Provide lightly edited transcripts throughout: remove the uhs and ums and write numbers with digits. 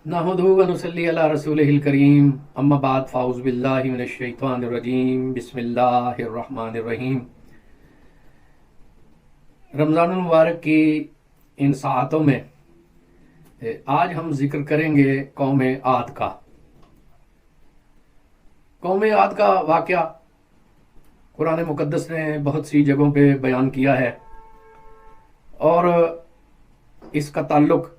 नहमदुहु व नुसल्ली अला रसूलिहिल करीम अम्मा बाद फ़ाउज़ु बिल्लाहि मिनश शैतानिर रजीम बिस्मिल्लाहिर रहमानिर रहीम। रमज़ानुल मुबारक की इन सातों में आज हम जिक्र करेंगे कौम आद का। कौम आद का वाक़या कुरान मुक़द्दस ने बहुत सी जगहों पे बयान किया है और इसका ताल्लुक़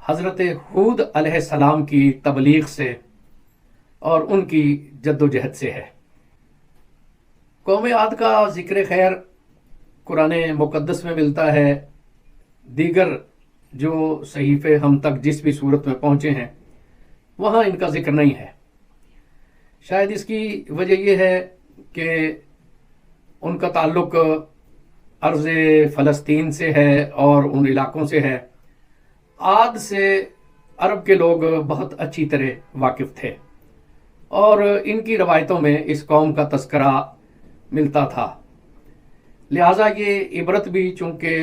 हज़रत हूद अलैहिस्सलाम की तबलीग से और उनकी जद्दोजहद से है। कौम आद का ज़िक्र खैर कुरान मुक़द्दस में मिलता है, दीगर जो सहीफ़े हम तक जिस भी सूरत में पहुँचे हैं वहाँ इनका ज़िक्र नहीं है। शायद इसकी वजह यह है कि उनका ताल्लुक़ अर्ज़ फ़लस्तीन से है और उन इलाक़ों से है। आद से अरब के लोग बहुत अच्छी तरह वाकिफ़ थे और इनकी रवायतों में इस कौम का तस्करा मिलता था। लिहाजा ये इबरत भी चूँकि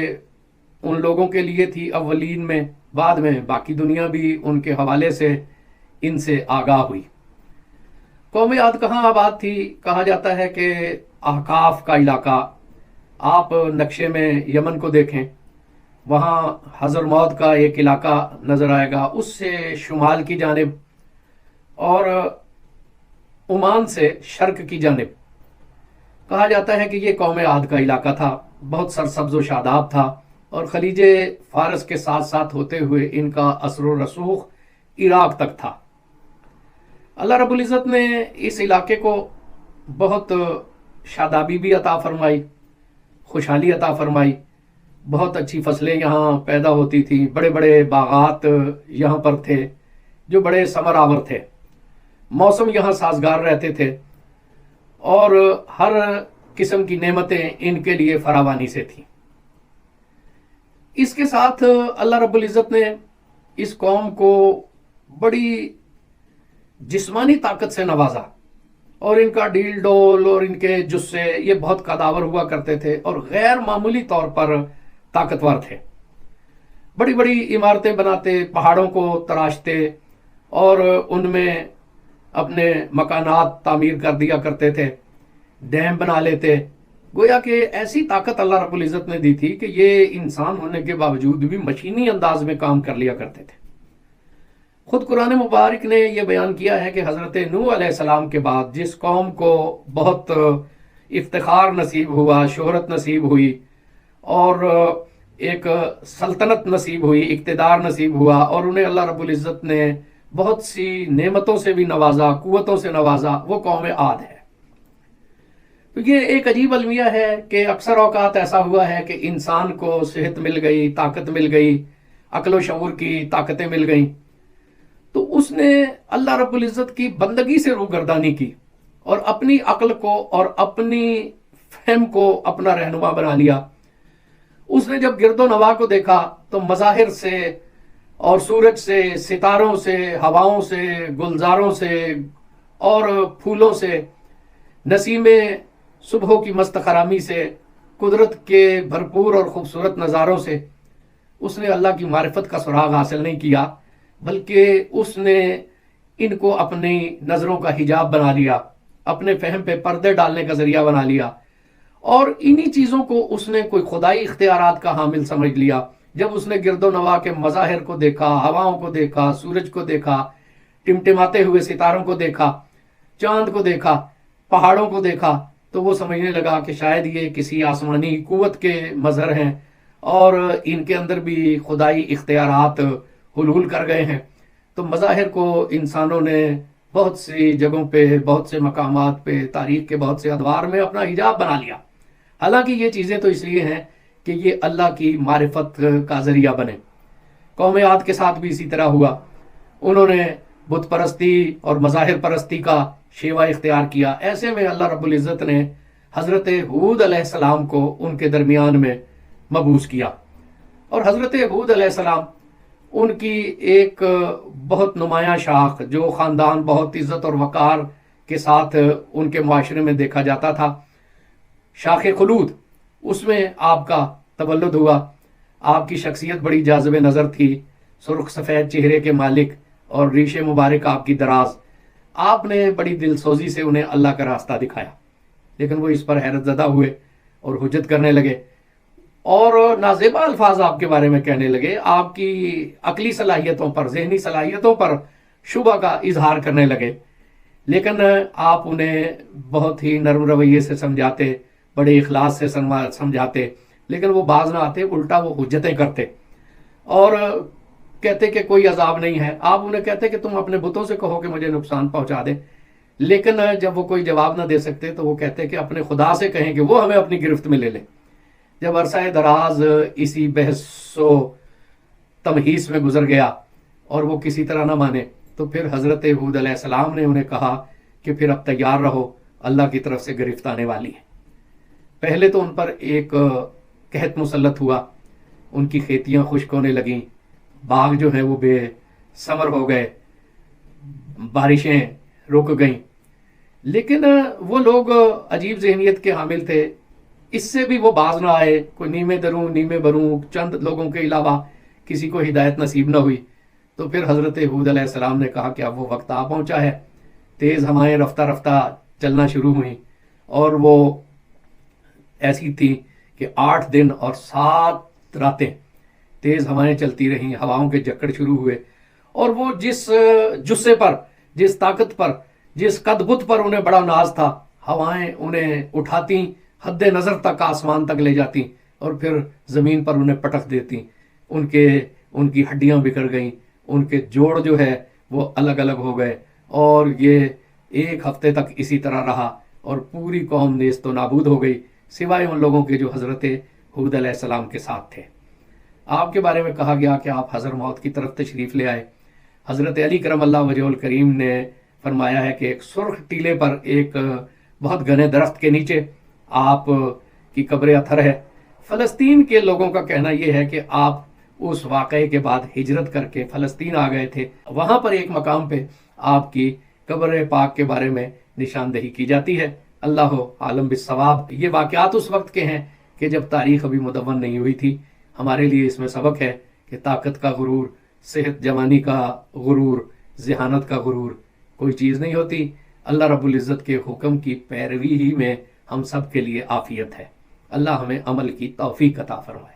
उन लोगों के लिए थी अव्वलीन में, बाद में बाकी दुनिया भी उनके हवाले से इनसे आगाह हुई। कौम आद कहाँ आबाद थी? कहा जाता है कि अहकाफ का इलाका, आप नक्शे में यमन को देखें, वहाँ हज़रमौत का एक इलाका नज़र आएगा, उससे शुमाल की जानिब और ओमान से शर्क की जानिब। कहा जाता है कि ये कौम आद का इलाका था, बहुत सरसब्ज़ व शादाब था और खलीजे फ़ारस के साथ साथ होते हुए इनका असर व रसूख इराक़ तक था। अल्लाह रब्बुल इज़्ज़त ने इस इलाके को बहुत शादाबी भी अता फरमाई, खुशहाली अता फरमाई। बहुत अच्छी फसलें यहाँ पैदा होती थी, बड़े बड़े बागात यहाँ पर थे जो बड़े समर आवर थे। मौसम यहाँ साजगार रहते थे और हर किस्म की नेमतें इनके लिए फरावानी से थी। इसके साथ अल्लाह रब्बुल इज़्ज़त ने इस कौम को बड़ी जिस्मानी ताकत से नवाजा और इनका डील डोल और इनके जुस्से ये बहुत कदावर हुआ करते थे और गैर मामूली तौर पर ताकतवर थे। बड़ी बड़ी इमारतें बनाते, पहाड़ों को तराशते और उनमें अपने मकानात तामीर कर दिया करते थे, डैम बना लेते। गोया कि ऐसी ताकत अल्लाह रब्बुल इज़्ज़त ने दी थी कि ये इंसान होने के बावजूद भी मशीनी अंदाज में काम कर लिया करते थे। खुद कुरान मुबारक ने यह बयान किया है कि हज़रत नूह अलैहिस्सलाम के बाद जिस कौम को बहुत इफ्तिखार नसीब हुआ, शोहरत नसीब हुई और एक सल्तनत नसीब हुई, इक़्तिदार नसीब हुआ और उन्हें अल्लाह रब्बुल इज़्ज़त ने बहुत सी नेमतों से भी नवाजा, कुव्वतों से नवाजा, वो कौम आद है। तो ये एक अजीब अलमिया है कि अक्सर औक़ात ऐसा हुआ है कि इंसान को सेहत मिल गई, ताकत मिल गई, अक्ल व शऊर की ताकतें मिल गई, तो उसने अल्लाह रब्बुल इज़्ज़त की बंदगी से रूगर्दानी की और अपनी अक्ल को और अपनी फहम को अपना रहनुमा बना लिया। उसने जब गिरदो नवा को देखा तो मज़ाहिर से और सूरज से, सितारों से, हवाओं से, गुलजारों से और फूलों से, नसीमे सुबह की मस्त खरामी से, कुदरत के भरपूर और ख़ूबसूरत नज़ारों से उसने अल्लाह की मारिफत का सुराग हासिल नहीं किया, बल्कि उसने इनको अपनी नज़रों का हिजाब बना लिया, अपने फहम पे पर्दे डालने का ज़रिया बना लिया और इन्हीं चीज़ों को उसने कोई खुदाई इख्तियारात का हामिल समझ लिया। जब उसने गिरदो नवा के मज़ाहिर को देखा, हवाओं को देखा, सूरज को देखा, टिमटिमाते हुए सितारों को देखा, चांद को देखा, पहाड़ों को देखा, तो वो समझने लगा कि शायद ये किसी आसमानी कुव्वत के मज़हर हैं और इनके अंदर भी खुदाई इख्तियारात हुलूल कर गए हैं। तो मज़ाहिर को इंसानों ने बहुत सी जगहों पे, बहुत से मकामात पे, तारीख़ के बहुत से अदवार में अपना हिजाब बना लिया। हालांकि ये चीज़ें तो इसलिए हैं कि ये अल्लाह की मारिफत का ज़रिया बने। कौम आद के साथ भी इसी तरह हुआ। उन्होंने बुत परस्ती और मज़ाहिर परस्ती का शेवा इख्तियार किया। ऐसे में अल्लाह रब्बुल इज़्ज़त ने हज़रत हूद अलैहिस्सलाम को उनके दरमियान में मबूस किया और हज़रत हूद अलैहिस्सलाम उनकी एक बहुत नुमायां शाख, जो ख़ानदान बहुत इज़्ज़त और वक़ार के साथ उनके मुआशरे में देखा जाता था, शाख खुलूद, उसमें आपका तवल्लुद हुआ। आपकी शख्सियत बड़ी जाज़िब नज़र थी, سرخ سفید چہرے کے مالک اور ریش مبارک آپ کی دراز، آپ نے بڑی دل سوزی سے انہیں اللہ کا راستہ دکھایا، لیکن وہ اس پر حیرت زدہ ہوئے اور حجت کرنے لگے اور نازیبا الفاظ آپ کے بارے میں کہنے لگے، آپ کی عقلی صلاحیتوں پر، ذہنی صلاحیتوں پر شبہ کا اظہار کرنے لگے، لیکن آپ انہیں بہت ہی نرم رویے سے سمجھاتے، بڑے اخلاص سے سمجھاتے، لیکن وہ باز نہ آتے، الٹا وہ حجتیں کرتے اور کہتے کہ کوئی عذاب نہیں ہے۔ آپ انہیں کہتے کہ تم اپنے بتوں سے کہو کہ مجھے نقصان پہنچا دے، لیکن جب وہ کوئی جواب نہ دے سکتے تو وہ کہتے کہ اپنے خدا سے کہیں کہ وہ ہمیں اپنی گرفت میں لے لے۔ جب عرصہ دراز اسی بحث و تمہیس میں گزر گیا اور وہ کسی طرح نہ مانے، تو پھر حضرت ہود علیہ السلام نے انہیں کہا کہ پھر اب تیار رہو، اللہ کی طرف سے گرفت آنے والی ہے۔ پہلے تو ان پر ایک قحط مسلط ہوا، ان کی کھیتیاں خشک ہونے لگیں، باغ جو ہیں وہ بے ثمر ہو گئے، بارشیں رک گئیں، لیکن وہ لوگ عجیب ذہنیت کے حامل تھے، اس سے بھی وہ باز نہ آئے، کوئی نیمے دروں نیمے بروں، چند لوگوں کے علاوہ کسی کو ہدایت نصیب نہ ہوئی۔ تو پھر حضرت ہود علیہ السلام نے کہا کہ اب وہ وقت آ پہنچا ہے، تیز ہوائیں رفتہ رفتہ چلنا شروع ہوئیں، اور وہ ایسی تھی کہ 8 دن اور 7 راتیں تیز ہوائیں چلتی رہیں، ہواؤں کے جکڑ شروع ہوئے، اور وہ جس جسے پر، جس طاقت پر، جس قد بت پر انہیں بڑا ناز تھا، ہوائیں انہیں اٹھاتی، حد نظر تک آسمان تک لے جاتی اور پھر زمین پر انہیں پٹک دیتی، ان کی ہڈیاں بکھر گئیں، ان کے جوڑ جو ہے وہ الگ الگ ہو گئے، اور یہ 1 ہفتے تک اسی طرح رہا اور پوری قوم نیست و نابود ہو گئی، سوائے ان لوگوں کے جو حضرت ہود علیہ السلام کے ساتھ تھے۔ آپ کے بارے میں کہا گیا کہ آپ حضر موت کی طرف تشریف لے آئے۔ حضرت علی کرم اللہ وجہہ الکریم نے فرمایا ہے کہ ایک سرخ ٹیلے پر ایک بہت گھنے درخت کے نیچے آپ کی قبر اطہر ہے۔ فلسطین کے لوگوں کا کہنا یہ ہے کہ آپ اس واقعے کے بعد ہجرت کر کے فلسطین آ گئے تھے، وہاں پر ایک مقام پہ آپ کی قبر پاک کے بارے میں نشاندہی کی جاتی ہے۔ اللہ عالم بالصواب۔ یہ واقعات اس وقت کے ہیں کہ جب تاریخ ابھی مدون نہیں ہوئی تھی۔ ہمارے لیے اس میں سبق ہے کہ طاقت کا غرور، صحت جوانی کا غرور، ذہانت کا غرور کوئی چیز نہیں ہوتی۔ اللہ رب العزت کے حکم کی پیروی ہی میں ہم سب کے لیے عافیت ہے۔ اللہ ہمیں عمل کی توفیق عطا فرمائے۔